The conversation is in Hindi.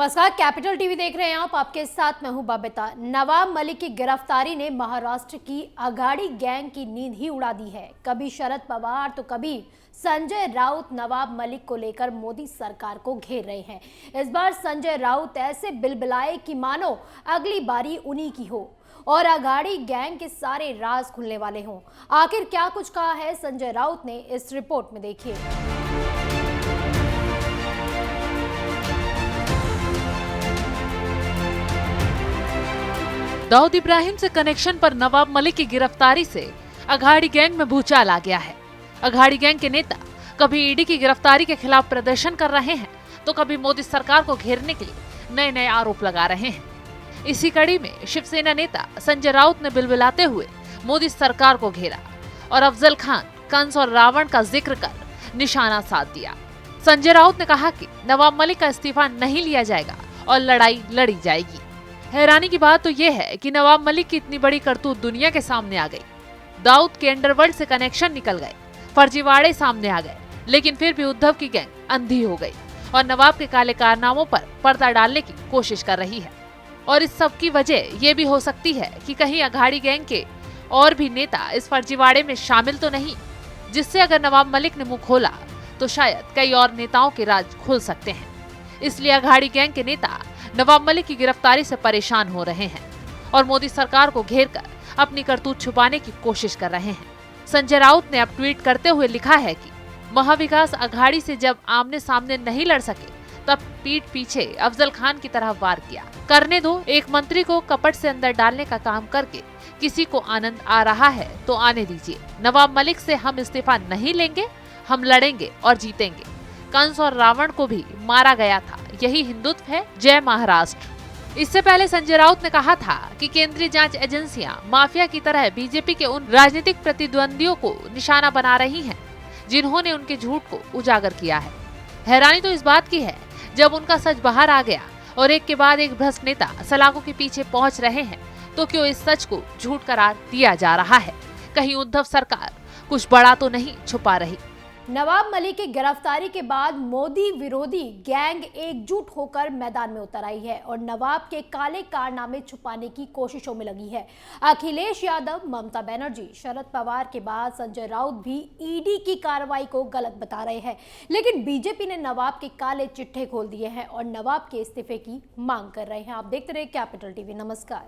नमस्कार, कैपिटल टीवी देख रहे हैं आप। आपके साथ मैं हूं बबीता। नवाब मलिक की गिरफ्तारी ने महाराष्ट्र की अघाड़ी गैंग की नींद ही उड़ा दी है। कभी शरद पवार तो कभी संजय राउत नवाब मलिक को लेकर मोदी सरकार को घेर रहे हैं। इस बार संजय राउत ऐसे बिलबिलाए कि मानो अगली बारी उन्हीं की हो और अघाड़ी गैंग के सारे राज खुलने वाले हों। आखिर क्या कुछ कहा है संजय राउत ने, इस रिपोर्ट में देखिए। दाऊद इब्राहिम से कनेक्शन पर नवाब मलिक की गिरफ्तारी से अघाड़ी गैंग में भूचाल आ गया है। अघाड़ी गैंग के नेता कभी ईडी की गिरफ्तारी के खिलाफ प्रदर्शन कर रहे हैं तो कभी मोदी सरकार को घेरने के लिए नए नए आरोप लगा रहे हैं। इसी कड़ी में शिवसेना नेता संजय राउत ने बिलबिलाते हुए मोदी सरकार को घेरा और अफजल खान, कंस और रावण का जिक्र कर निशाना साध दिया। संजय राउत ने कहा कि नवाब मलिक का इस्तीफा नहीं लिया जाएगा और लड़ाई लड़ी जाएगी। हैरानी की बात तो यह है कि नवाब मलिक की इतनी बड़ी करतूत दुनिया के सामने आ गई। दाऊद के अंडरवर्ल्ड से कनेक्शन निकल गए, फर्जीवाड़े सामने आ गए, लेकिन फिर भी उद्धव की गैंग अंधी हो गई और नवाब के काले कारनामों पर पर्दा डालने की कोशिश कर रही है। और इस सब की वजह ये भी हो सकती है कि कहीं अघाड़ी गैंग के और भी नेता इस फर्जीवाड़े में शामिल तो नहीं, जिससे अगर नवाब मलिक ने मुंह खोला तो शायद कई और नेताओं के राज खुल सकते हैं। इसलिए अघाड़ी गैंग के नेता नवाब मलिक की गिरफ्तारी से परेशान हो रहे हैं और मोदी सरकार को घेरकर अपनी करतूत छुपाने की कोशिश कर रहे हैं। संजय राउत ने अब ट्वीट करते हुए लिखा है कि महाविकास अघाड़ी से जब आमने सामने नहीं लड़ सके तब पीठ पीछे अफजल खान की तरह वार किया। करने दो, एक मंत्री को कपट से अंदर डालने का काम करके किसी को आनंद आ रहा है तो आने दीजिए। नवाब मलिक से हम इस्तीफा नहीं लेंगे, हम लड़ेंगे और जीतेंगे। कंस और रावण को भी मारा गया था, यही हिंदुत्व है। जय महाराष्ट्र। इससे पहले संजय राउत ने कहा था कि केंद्रीय जांच एजेंसियां माफिया की तरह बीजेपी के उन राजनीतिक प्रतिद्वंदियों को निशाना बना रही हैं, जिन्होंने उनके झूठ को उजागर किया है। हैरानी तो इस बात की है जब उनका सच बाहर आ गया और एक के बाद एक भ्रष्ट नेता सलाखों के पीछे पहुंच रहे हैं, तो क्यों इस सच को झूठ करार दिया जा रहा है? कहीं उद्धव सरकार कुछ बड़ा तो नहीं छुपा रही? नवाब मलिक की गिरफ्तारी के बाद मोदी विरोधी गैंग एकजुट होकर मैदान में उतर आई है और नवाब के काले कारनामे छुपाने की कोशिशों में लगी है। अखिलेश यादव, ममता बनर्जी, शरद पवार के बाद संजय राउत भी ईडी की कार्रवाई को गलत बता रहे हैं, लेकिन बीजेपी ने नवाब के काले चिट्ठे खोल दिए हैं और नवाब के इस्तीफे की मांग कर रहे हैं। आप देखते रहे कैपिटल टीवी। नमस्कार।